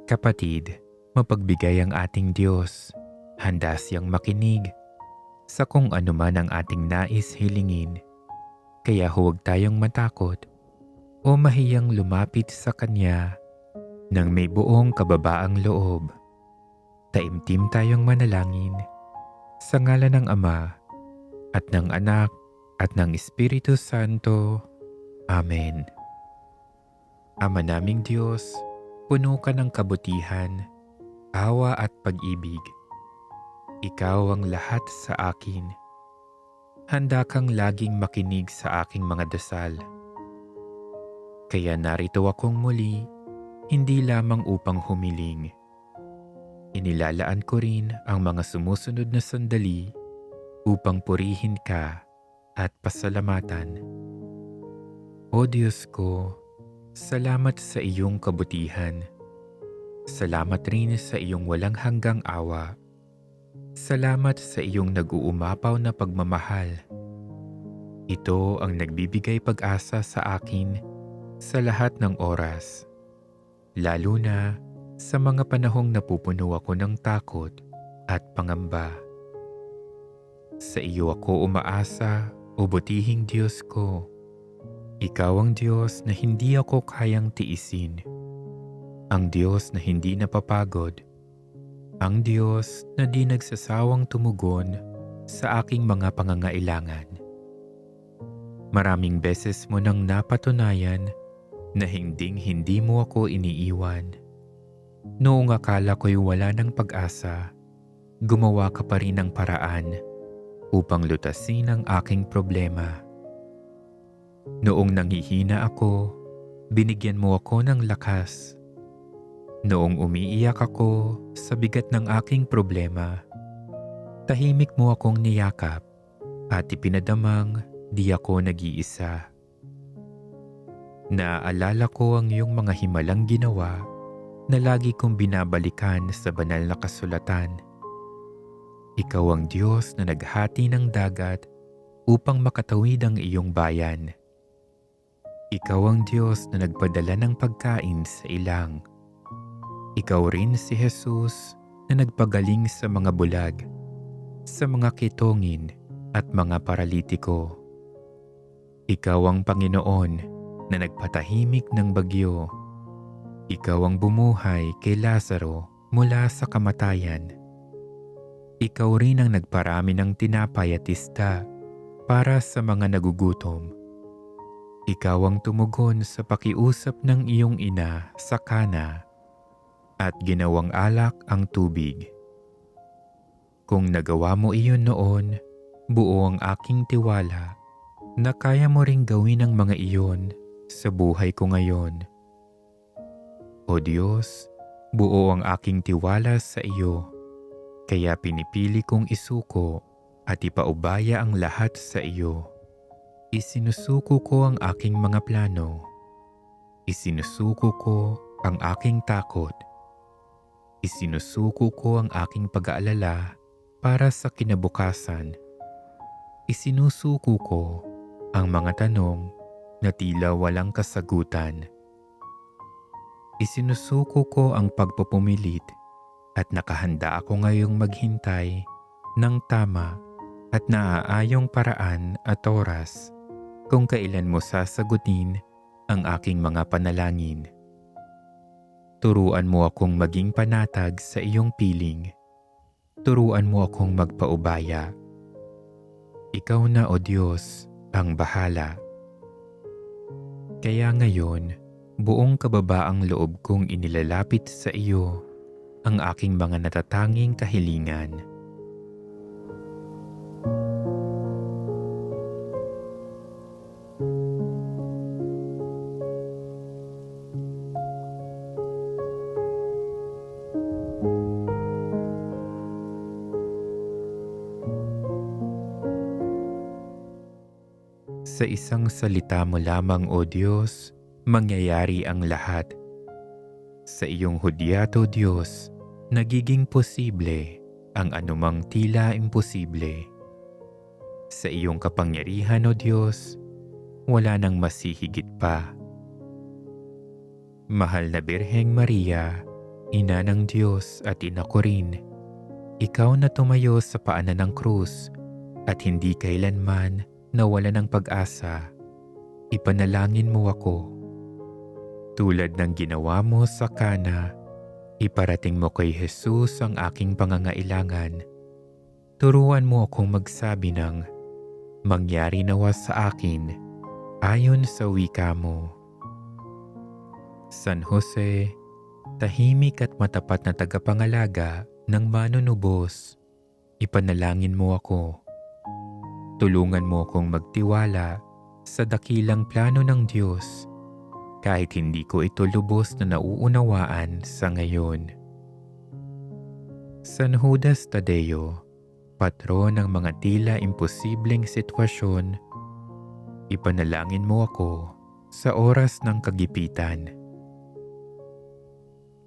Kapatid, mapagbigay ang ating Diyos. Handa siyang makinig sa kung ano man ang ating nais hilingin. Kaya huwag tayong matakot o mahiyang lumapit sa Kanya nang may buong kababaang loob. Taimtim tayong manalangin sa ngalan ng Ama at ng Anak at ng Espiritu Santo. Amen. Ama naming Diyos, puno ka ng kabutihan, awa at pag-ibig. Ikaw ang lahat sa akin. Handa kang laging makinig sa aking mga dasal. Kaya narito akong muli, hindi lamang upang humiling. Inilalaan ko rin ang mga sumusunod na sandali upang purihin ka at pasalamatan. O Diyos ko, salamat sa iyong kabutihan. Salamat rin sa iyong walang hanggang awa. Salamat sa iyong nag-uumapaw na pagmamahal. Ito ang nagbibigay pag-asa sa akin sa lahat ng oras, lalo na sa mga panahong napupuno ako ng takot at pangamba. Sa iyo ako umaasa, o butihing Diyos ko. Ikaw ang Diyos na hindi ako kayang tiisin. Ang Diyos na hindi napapagod. Ang Diyos na di nagsasawang tumugon sa aking mga pangangailangan. Maraming beses mo nang napatunayan na hinding-hindi mo ako iniiwan. Noong akala ko'y wala ng pag-asa, gumawa ka pa rin ng paraan upang lutasin ang aking problema. Noong nanghihina ako, binigyan mo ako ng lakas. Noong umiiyak ako sa bigat ng aking problema, tahimik mo akong niyakap at ipinadamang di ako nag-iisa. Naaalala ko ang iyong mga himalang ginawa na lagi kong binabalikan sa banal na kasulatan. Ikaw ang Diyos na naghati ng dagat upang makatawid ang iyong bayan. Ikaw ang Diyos na nagpadala ng pagkain sa ilang. Ikaw rin si Jesus na nagpagaling sa mga bulag, sa mga kitongin at mga paralitiko. Ikaw ang Panginoon na nagpatahimik ng bagyo. Ikaw ang bumuhay kay Lazaro mula sa kamatayan. Ikaw rin ang nagparami ng tinapay at isda para sa mga nagugutom. Ikaw ang tumugon sa pakiusap ng iyong ina sa Kana at ginawang alak ang tubig. Kung nagawa mo iyon noon, buo ang aking tiwala na kaya mo ring gawin ang mga iyon sa buhay ko ngayon. O Diyos, buo ang aking tiwala sa iyo, kaya pinipili kong isuko at ipaubaya ang lahat sa iyo. Isinusuko ko ang aking mga plano. Isinusuko ko ang aking takot. Isinusuko ko ang aking pag-aalala para sa kinabukasan. Isinusuko ko ang mga tanong na tila walang kasagutan. Isinusuko ko ang pagpupumilit at nakahanda ako ngayong maghintay ng tama at naaayong paraan at oras kung kailan mo sasagutin ang aking mga panalangin. Turuan mo akong maging panatag sa iyong piling. Turuan mo akong magpaubaya. Ikaw na, O Diyos, ang bahala. Kaya ngayon, buong kababaang loob kong inilalapit sa iyo ang aking mga natatanging kahilingan. Sa isang salita mo lamang, O Diyos, mangyayari ang lahat. Sa iyong hudyat, O Diyos, nagiging posible ang anumang tila imposible. Sa iyong kapangyarihan, O Diyos, wala nang masihigit pa. Mahal na Birheng Maria, Ina ng Diyos at ina ko rin, ikaw na tumayo sa paanan ng krus at hindi kailanman nawala ng pag-asa, ipanalangin mo ako. Tulad ng ginawa mo sa Kana, iparating mo kay Jesus ang aking pangangailangan. Turuan mo akong magsabi ng, mangyari nawa sa akin, ayon sa wika mo. San Jose, tahimik at matapat na tagapangalaga ng manunubos, ipanalangin mo ako. Tulungan mo akong magtiwala sa dakilang plano ng Diyos kahit hindi ko ito lubos na nauunawaan sa ngayon. San Judas Tadeo, patron ng mga tila imposibleng sitwasyon, ipanalangin mo ako sa oras ng kagipitan.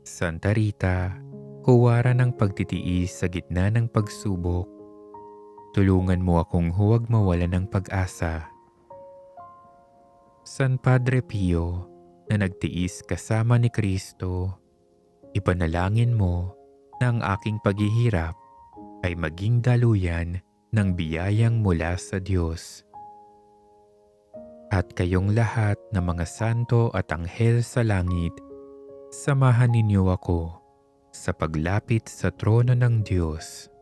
Santa Rita, huwara ng pagtitiis sa gitna ng pagsubok, tulungan mo akong huwag mawala ng pag-asa. San Padre Pio, na nagtiis kasama ni Kristo, ipanalangin mo na ang aking paghihirap ay maging daluyan ng biyayang mula sa Diyos. At kayong lahat na mga santo at anghel sa langit, samahan ninyo ako sa paglapit sa trono ng Diyos.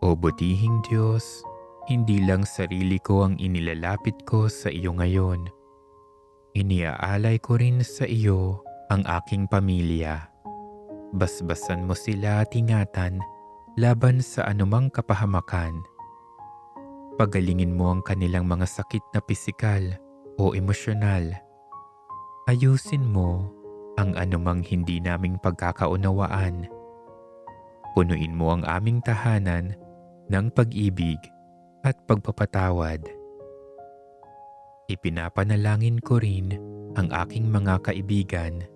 O butihing Diyos, hindi lang sarili ko ang inilalapit ko sa iyo ngayon. Iniaalay ko rin sa iyo ang aking pamilya. Basbasan mo sila at ingatan laban sa anumang kapahamakan. Pagalingin mo ang kanilang mga sakit na pisikal o emosyonal. Ayusin mo ang anumang hindi naming pagkakaunawaan. Punuin mo ang aming tahanan ng pag-ibig at pagpapatawad. Ipinapanalangin ko rin ang aking mga kaibigan.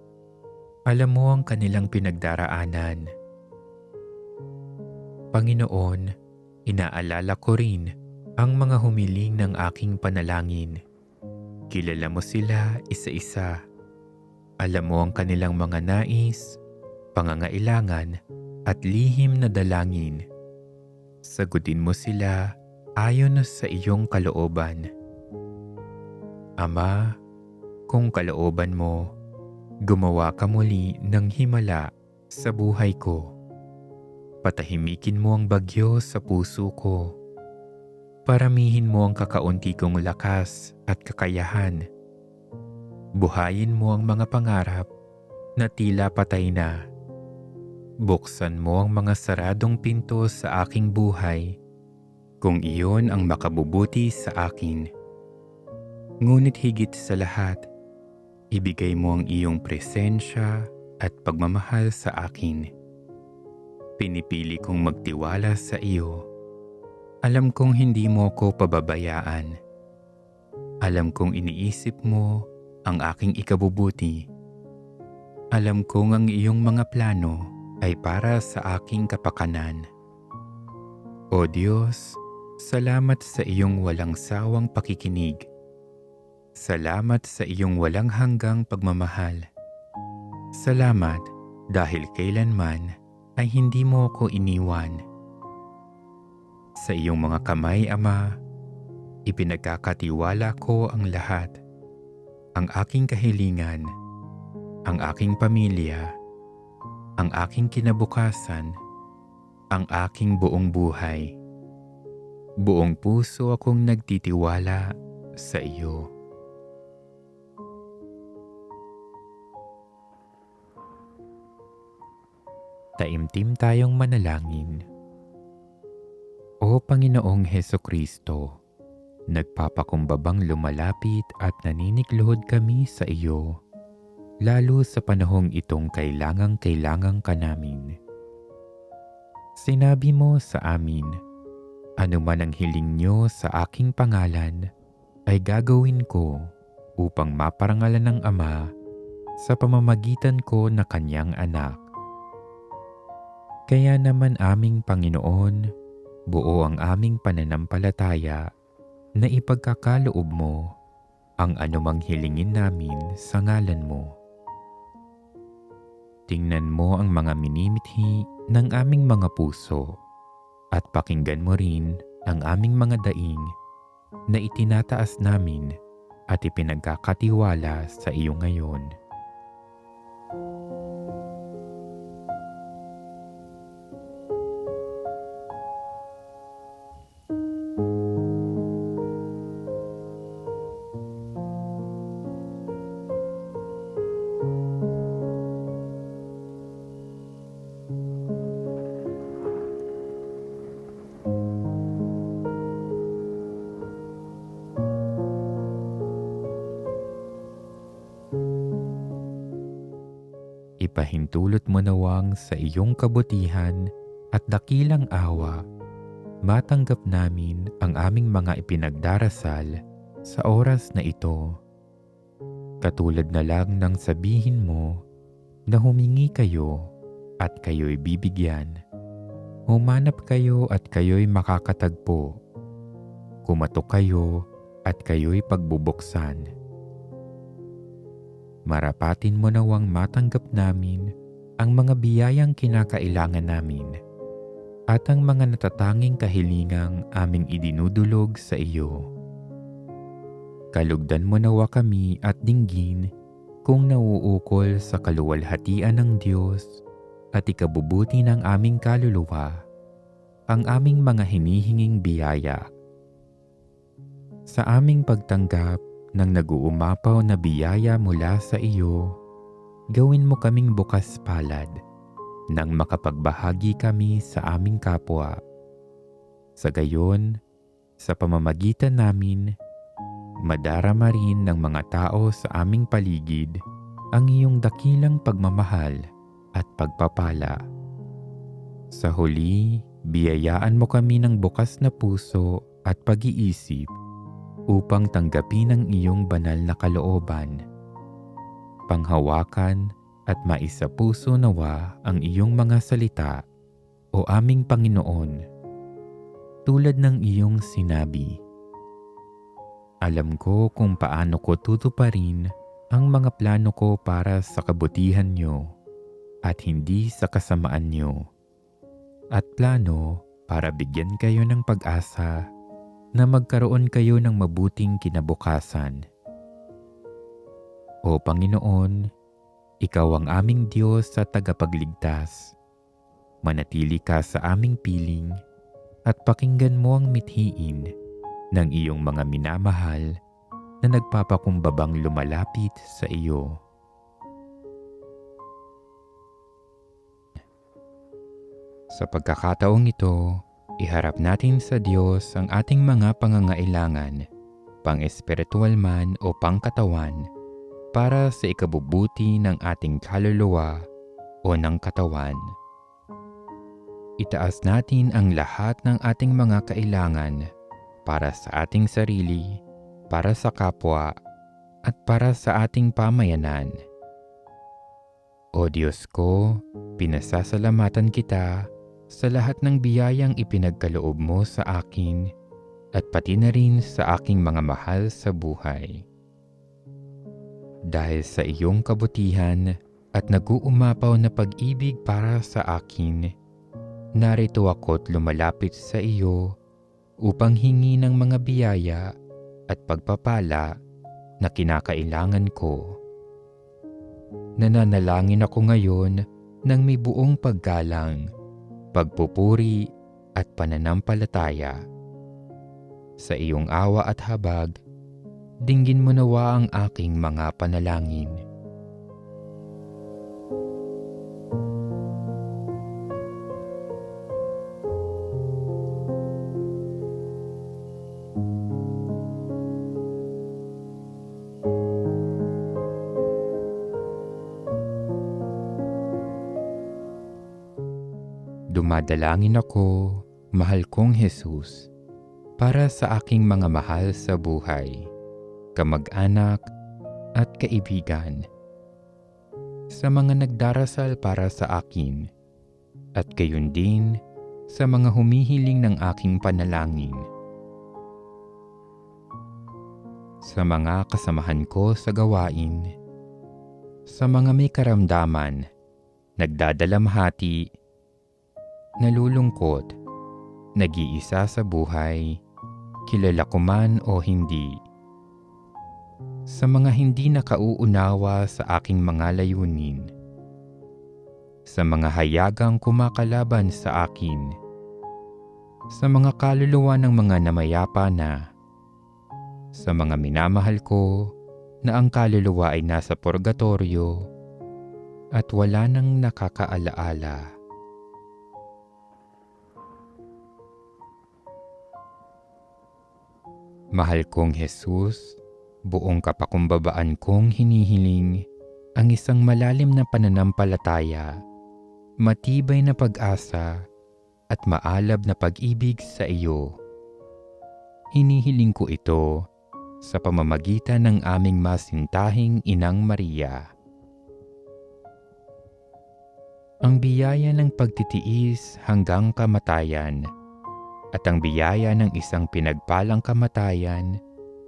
Alam mo ang kanilang pinagdaraanan. Panginoon, inaalala ko rin ang mga humiling ng aking panalangin. Kilala mo sila isa-isa. Alam mo ang kanilang mga nais, pangangailangan at lihim na dalangin. Sagutin mo sila ayon sa iyong kalooban. Ama, kung kalooban mo, gumawa ka muli ng himala sa buhay ko. Patahimikin mo ang bagyo sa puso ko. Paramihin mo ang kakaunti kong lakas at kakayahan. Buhayin mo ang mga pangarap na tila patay na. Buksan mo ang mga saradong pinto sa aking buhay kung iyon ang makabubuti sa akin. Ngunit higit sa lahat, ibigay mo ang iyong presensya at pagmamahal sa akin. Pinipili kong magtiwala sa iyo. Alam kong hindi mo ko pababayaan. Alam kong iniisip mo ang aking ikabubuti. Alam kong ang iyong mga plano ay para sa aking kapakanan. O Diyos, salamat sa iyong walang sawang pakikinig. Salamat sa iyong walang hanggang pagmamahal. Salamat dahil kailanman ay hindi mo ako iniwan. Sa iyong mga kamay, Ama, ipinagkakatiwala ko ang lahat. Ang aking kahilingan, ang aking pamilya, ang aking kinabukasan, ang aking buong buhay. Buong puso akong nagtitiwala sa iyo. Taimtim tayong manalangin. O Panginoong Hesukristo, nagpapakumbabang lumalapit at naninikluhod kami sa iyo, lalo sa panahong itong kailangang ka namin. Sinabi mo sa amin, anuman ang hiling nyo sa aking pangalan, ay gagawin ko upang maparangalan ng Ama sa pamamagitan ko na kanyang anak. Kaya naman aming Panginoon, buo ang aming pananampalataya na ipagkakaloob mo ang anumang hilingin namin sa ngalan mo. Tingnan mo ang mga minimithi ng aming mga puso at pakinggan mo rin ang aming mga daing na itinataas namin at ipinagkakatiwala sa iyo ngayon. Ipahintulot mo nawang sa iyong kabutihan at dakilang awa, matanggap namin ang aming mga ipinagdarasal sa oras na ito. Katulad na lang ng sabihin mo na humingi kayo at kayo'y bibigyan. Humanap kayo at kayo'y makakatagpo. Kumatok kayo at kayo'y pagbubuksan. Marapatin mo nawang matanggap namin ang mga biyayang kinakailangan namin at ang mga natatanging kahilingang aming idinudulog sa iyo. Kalugdan mo nawa kami at dinggin kung nauukol sa kaluwalhatian ng Diyos at ikabubuti ng aming kaluluwa ang aming mga hinihinging biyaya. Sa aming pagtanggap ng nag-uumapaw na biyaya mula sa iyo, gawin mo kaming bukas palad nang makapagbahagi kami sa aming kapwa. Sa gayon, sa pamamagitan namin, madarama rin ng mga tao sa aming paligid ang iyong dakilang pagmamahal at pagpapala. Sa huli, biyayaan mo kami ng bukas na puso at pag-iisip upang tanggapin ang iyong banal na kalooban. Panghawakan at maisapuso nawa ang iyong mga salita, o aming Panginoon, tulad ng iyong sinabi. Alam ko kung paano ko tutuparin ang mga plano ko para sa kabutihan niyo at hindi sa kasamaan niyo, at plano para bigyan kayo ng pag-asa na magkaroon kayo ng mabuting kinabukasan. O Panginoon, Ikaw ang aming Diyos at tagapagligtas. Manatili ka sa aming piling at pakinggan mo ang mithiin ng iyong mga minamahal na nagpapakumbabang lumalapit sa iyo. Sa pagkakataong ito, iharap natin sa Diyos ang ating mga pangangailangan, pang-espiritual man o pangkatawan, para sa ikabubuti ng ating kaluluwa o ng katawan. Itaas natin ang lahat ng ating mga kailangan para sa ating sarili, para sa kapwa, at para sa ating pamayanan. O Diyos ko, pinasasalamatan kita sa lahat ng biyayang ipinagkaloob mo sa akin at pati na rin sa aking mga mahal sa buhay. Dahil sa iyong kabutihan at nag-uumapaw na pag-ibig para sa akin, narito ako't lumalapit sa iyo upang hingi ng mga biyaya at pagpapala na kinakailangan ko. Nananalangin ako ngayon ng may buong paggalang, pagpupuri at pananampalataya. Sa iyong awa at habag, dinggin mo nawa ang aking mga panalangin. Dumadalangin ako, mahal kong Jesus, para sa aking mga mahal sa buhay, kamag-anak at kaibigan, sa mga nagdarasal para sa akin, at gayon din sa mga humihiling ng aking panalangin. sa mga kasamahan ko sa gawain, sa mga may karamdaman, nagdadalamhati, nalulungkot, nag-iisa sa buhay, kilala ko man o hindi, sa mga hindi nakauunawa sa aking mga layunin, sa mga hayagang kumakalaban sa akin, sa mga kaluluwa ng mga namayapa na, sa mga minamahal ko na ang kaluluwa ay nasa purgatorio at wala nang nakakaalaala. Mahal kong Jesus, buong kapakumbabaan kong hinihiling ang isang malalim na pananampalataya, matibay na pag-asa at maalab na pag-ibig sa iyo. Hinihiling ko ito sa pamamagitan ng aming masintahing Inang Maria. Ang biyaya ng pagtitiis hanggang kamatayan at ang biyaya ng isang pinagpalang kamatayan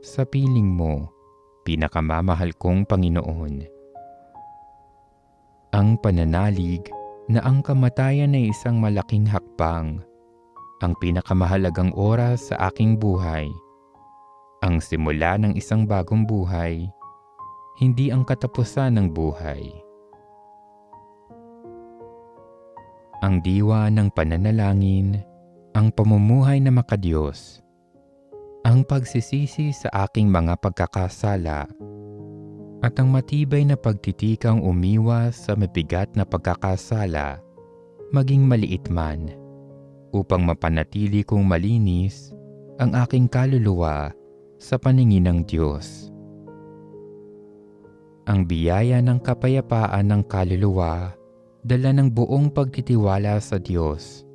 sa piling mo, pinakamamahal kong Panginoon. Ang pananalig na ang kamatayan ay isang malaking hakbang, ang pinakamahalagang oras sa aking buhay, ang simula ng isang bagong buhay, hindi ang katapusan ng buhay. Ang diwa ng pananalangin, ang pamumuhay na makadiyos, ang pagsisisi sa aking mga pagkakasala, at ang matibay na pagtitikang umiwas sa mabigat na pagkakasala, maging maliit man, upang mapanatili kong malinis ang aking kaluluwa sa paningin ng Diyos. Ang biyaya ng kapayapaan ng kaluluwa, dala ng buong pagtitiwala sa Diyos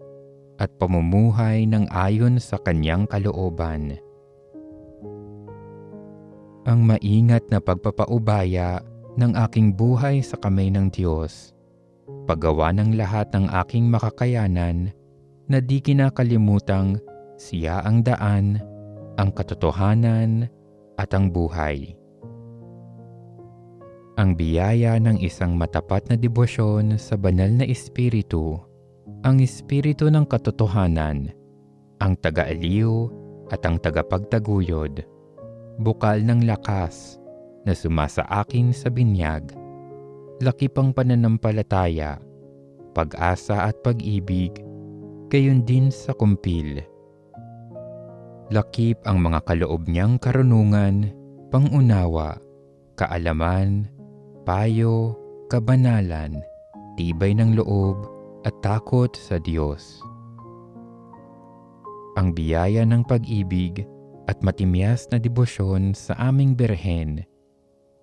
at pamumuhay ng ayon sa Kanyang kalooban. Ang maingat na pagpapaubaya ng aking buhay sa kamay ng Diyos, paggawa ng lahat ng aking makakayanan na di kinakalimutang siya ang daan, ang katotohanan at ang buhay. Ang biyaya ng isang matapat na debosyon sa banal na Espiritu, ang Espiritu ng katotohanan, ang taga-aliw at ang tagapagtaguyod, bukal ng lakas na sumasa akin sa binyag, lakip ang pananampalataya, pag-asa at pag-ibig, gayon din sa kumpil. Lakip ang mga kaloob niyang karunungan, pangunawa, kaalaman, payo, kabanalan, tibay ng loob at takot sa Diyos. Ang biyaya ng pag-ibig at matimyas na debosyon sa aming Birhen,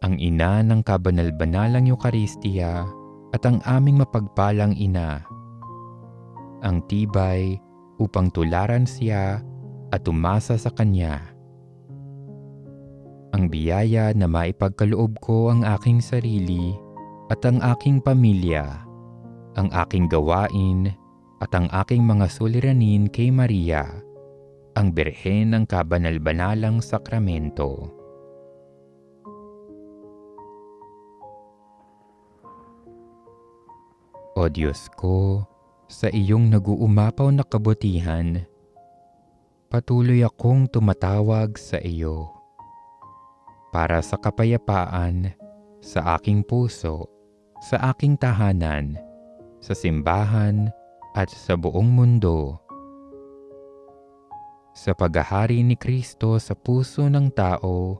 ang ina ng kabanal-banalang Eucharistia at ang aming mapagpalang ina, ang tibay upang tularan siya at umasa sa Kanya. Ang biyaya na maipagkaloob ko ang aking sarili at ang aking pamilya, ang aking gawain at ang aking mga suliranin kay Maria, ang Birhen ng kabanal-banalang sakramento. O Diyos ko, sa iyong nag-uumapaw na kabutihan, patuloy akong tumatawag sa iyo para sa kapayapaan sa aking puso, sa aking tahanan, sa simbahan at sa buong mundo. Sa paghahari ni Kristo sa puso ng tao,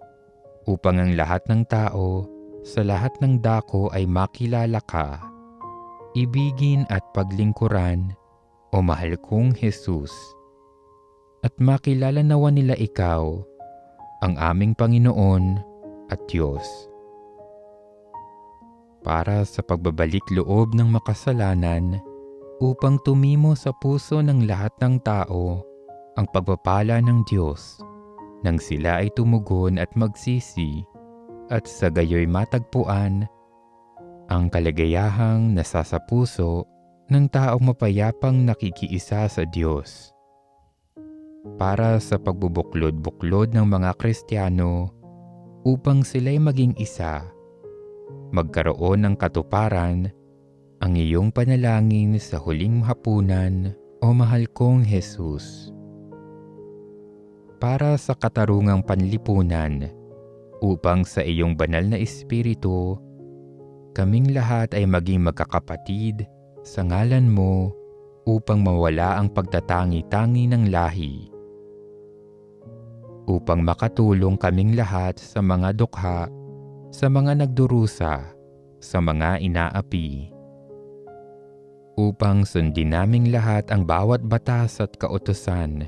upang ang lahat ng tao sa lahat ng dako ay makilala ka, ibigin at paglingkuran, o mahal kong Jesus, at makilala nawa nila ikaw, ang aming Panginoon at Diyos. Para sa pagbabalik loob ng makasalanan, upang tumimo sa puso ng lahat ng tao ang pagpapala ng Diyos, nang sila ay tumugon at magsisi, at sa gayoy matagpuan ang kaligayahang nasa sa puso ng taong mapayapang nakikiisa sa Diyos. Para sa pagbubuklod-buklod ng mga Kristiyano upang sila'y maging isa. Magkaroon ng katuparan ang iyong panalangin sa huling hapunan, o mahal kong Jesus. Para sa katarungang panlipunan, upang sa iyong banal na espiritu, kaming lahat ay maging magkakapatid sa ngalan mo upang mawala ang pagtatangi-tangi ng lahi. Upang makatulong kaming lahat sa mga dukha, sa mga nagdurusa, sa mga inaapi. Upang sundin naming lahat ang bawat batas at kautusan.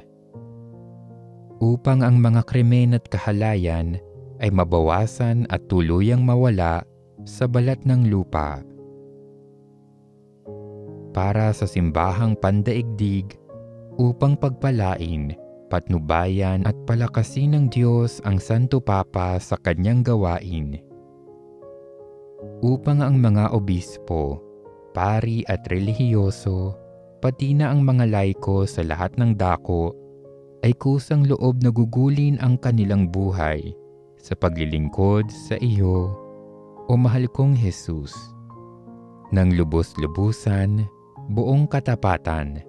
Upang ang mga krimen at kahalayan ay mabawasan at tuluyang mawala sa balat ng lupa. Para sa simbahang pandaigdig, upang pagpalain, patnubayan at palakasin ng Diyos ang Santo Papa sa kanyang gawain. Upang ang mga obispo, pari at relihiyoso, pati na ang mga laiko sa lahat ng dako, ay kusang loob na gugulin ang kanilang buhay sa paglilingkod sa iyo, o mahal kong Jesus. Nang lubos-lubusan, buong katapatan,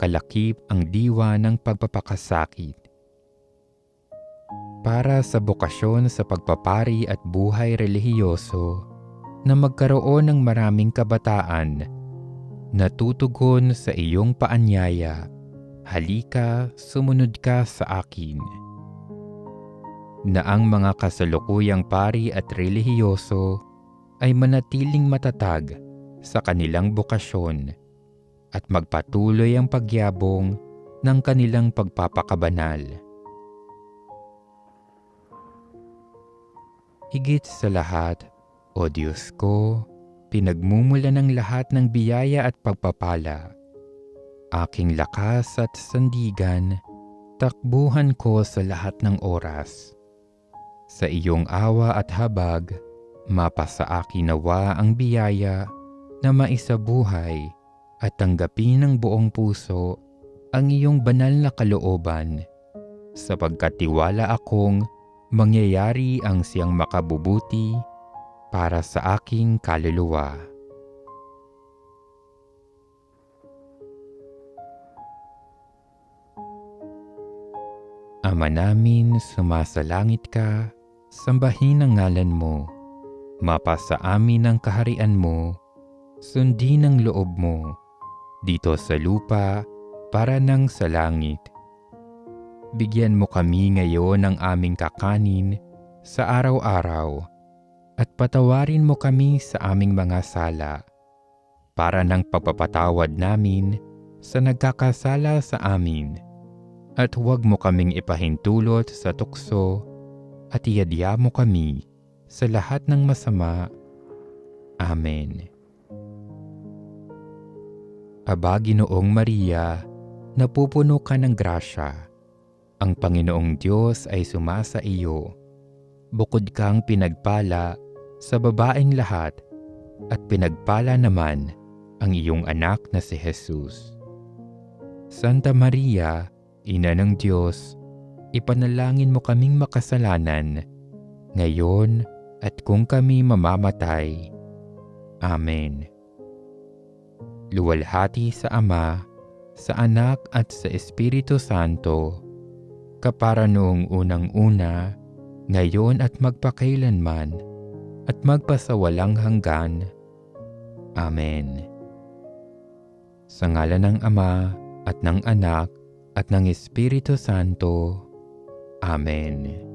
kalakip ang diwa ng pagpapakasakit. Para sa bokasyon sa pagpapari at buhay relihiyoso, na magkaroon ng maraming kabataan, natutugon sa iyong paanyaya, halika, sumunod ka sa akin. Na ang mga kasalukuyang pari at relihiyoso ay manatiling matatag sa kanilang bokasyon at magpatuloy ang pagyabong ng kanilang pagpapakabanal. Higit sa lahat, O Diyos ko, pinagmumula ng lahat ng biyaya at pagpapala. Aking lakas at sandigan, takbuhan ko sa lahat ng oras. Sa iyong awa at habag, mapasa akin nawa ang biyaya na maisabuhay at tanggapin ng buong puso ang iyong banal na kalooban, sapagkat tiwala akong mangyayari ang siyang makabubuti para sa aking kaluluwa. Ama namin, sumasalangit ka, sambahin ang ngalan mo. Mapasa amin ang kaharian mo, sundin ang loob mo, dito sa lupa para nang sa langit. Bigyan mo kami ngayon ng aming kakanin sa araw-araw, at patawarin mo kami sa aming mga sala, para ng pagpapatawad namin sa nagkakasala sa amin. At huwag mo kaming ipahintulot sa tukso, at iadya mo kami sa lahat ng masama. Amen. Aba, Ginoong Maria, napupuno ka ng grasya. Ang Panginoong Diyos ay sumasa iyo. Bukod kang pinagpala sa babaeng lahat, at pinagpala naman ang iyong anak na si Jesus. Santa Maria, Ina ng Diyos, ipanalangin mo kaming makasalanan, ngayon at kung kami mamamatay. Amen. Luwalhati sa Ama, sa Anak at sa Espiritu Santo, kapara noong unang-una, ngayon at magpakailanman, at magpasawalang hanggan. Amen. Sa ngalan ng Ama, at ng Anak, at ng Espiritu Santo. Amen.